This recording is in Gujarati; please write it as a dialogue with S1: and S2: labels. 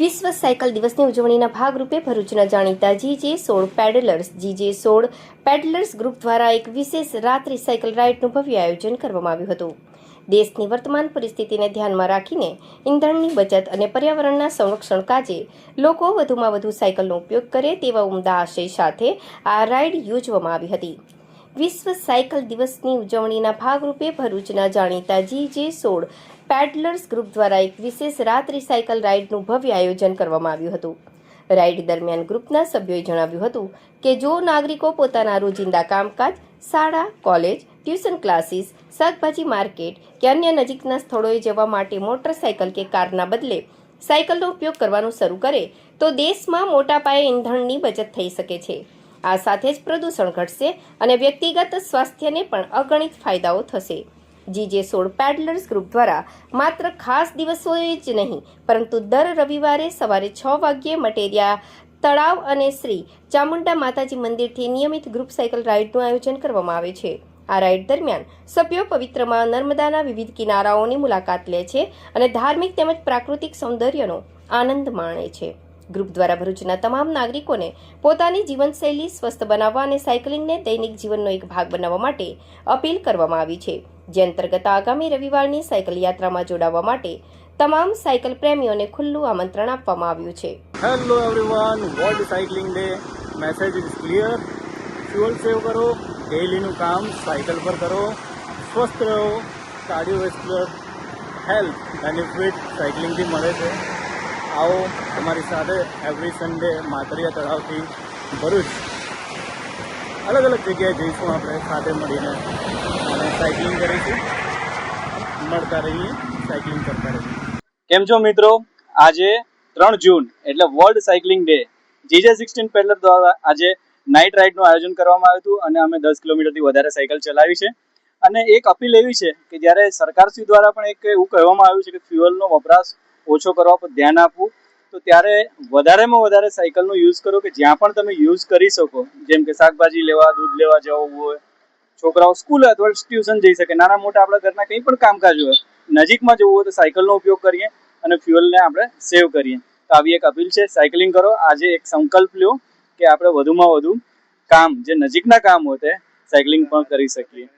S1: વિશ્વ સાયકલ દિવસની ઉજવણીના ભાગરૂપે ભરૂચના જાણીતા GJ16 પેડલર્સ ગ્રુપ દ્વારા એક વિશેષ રાત્રિ સાયકલ રાઇડનું ભવ્ય આયોજન કરવામાં આવ્યું હતું. દેશની વર્તમાન પરિસ્થિતિને ધ્યાનમાં રાખીને ઇંધણની બચત અને પર્યાવરણના સંરક્ષણ કાજે લોકો વધુમાં વધુ સાયકલનો ઉપયોગ કરે તેવા ઉમદા આશય સાથે આ રાઇડ યોજવામાં આવી હતી. વિશ્વ સાયકલ દિવસની ઉજવણીના ભાગરૂપે ભરૂચના જાણીતા GJ16 પેડલર્સ ગ્રુપ દ્વારા એક વિશેષ રાત્રિ સાયકલ રાઇડનું ભવ્ય આયોજન કરવામાં આવ્યું હતું. રાઇડ દરમિયાન ગ્રુપના સભ્યોએ જણાવ્યું હતું કે જો નાગરિકો પોતાના રોજિંદા કામકાજ, શાળા, કોલેજ, ટ્યુશન ક્લાસીસ, શાકભાજી માર્કેટ કે અન્ય નજીકના સ્થળોએ જવા માટે મોટરસાયકલ કે કારના બદલે સાયકલનો ઉપયોગ કરવાનું શરૂ કરે તો દેશમાં મોટા પાયે ઇંધણની બચત થઈ શકે છે. આ સાથે જ પ્રદૂષણ ઘટશે અને વ્યક્તિગત સ્વાસ્થ્યને પણ અગણિત ફાયદાઓ થશે. GJ16 પેડલર્સ ગ્રુપ દ્વારા માત્ર ખાસ દિવસોએ જ નહીં પરંતુ દર રવિવારે સવારે 6 વાગ્યે મટેરિયા તળાવ અને શ્રી ચામુંડા માતાજી મંદિરથી નિયમિત ગ્રુપ સાયકલ રાઇડનું આયોજન કરવામાં આવે છે. આ રાઇડ દરમિયાન સભ્યો પવિત્રમાં નર્મદાના વિવિધ કિનારાઓની મુલાકાત લે છે અને ધાર્મિક તેમજ પ્રાકૃતિક સૌંદર્યનો આનંદ માણે છે. ગ્રુપ દ્વારા ભરૂચના તમામ નાગરિકોને પોતાની જીવનશૈલી સ્વસ્થ બનાવવા અને સાયકલિંગને દૈનિક જીવનનો એક ભાગ બનાવવા માટે અપીલ કરવામાં આવી છે, જે અંતર્ગત આગામી રવિવારની સાયકલ યાત્રામાં જોડાવા માટે તમામ સાયકલ પ્રેમીઓને ખુલ્લું આમંત્રણ આપવામાં આવ્યું છે.
S2: Hello everyone, world cycling day message is clear. Fuel save કરો, ડેઈલીનું કામ સાયકલ પર કરો, સ્વસ્થ રહો. કાર્ડિયોવેસ્ક્યુલર હેલ્થ બેનિફિટ સાયકલિંગથી મળે છે. આવો અમારી સાથે એવરી સન્ડે માતરિયા તળાવથી ભરૂચ અલગ અલગ જગ્યાએ જઈશું. આપણે સાથે મળીને અને સાયકલિંગ કરીશું. મળતા રહીએ, સાયકલિંગ કરતા રહીએ.
S3: કેમ છો મિત્રો? આજે 3 જૂન એટલે world cycling day GJ16 peddler દ્વારા આજે નાઇટ રાઇડનું આયોજન કરવામાં આવ્યું હતું અને અમે 10 કિલોમીટરથી વધારે સાયકલ ચલાવી છે. અને એક અપીલ એવી છે કે જ્યારે સરકારશ્રી દ્વારા પણ એક એવું કહેવામાં આવ્યું છે કે ફ્યુઅલનો વપરાશ ઓછો કરવા પર ધ્યાન આપવું, તો ત્યારે વધારેમાં વધારે સાયકલનો યુઝ કરો કે જ્યાં પણ તમે યુઝ કરી શકો. જેમ કે શાકભાજી લેવા, દૂધ લેવા જવું હોય, છોકરાઓ સ્કૂલ અથવા ટ્યુશન જઈ શકે, નાના મોટા આપણા ઘરના કંઈ પણ કામકાજ હોય, નજીકમાં જવું હોય તો સાયકલનો ઉપયોગ કરીએ અને ફ્યુઅલને આપણે સેવ કરીએ. તો આવી એક અપીલ છે, સાયકલિંગ કરો. આજે એક સંકલ્પ લ્યો કે આપણે વધુમાં વધુ કામ જે નજીકના કામ હોય તે સાયકલિંગ પણ કરી શકીએ.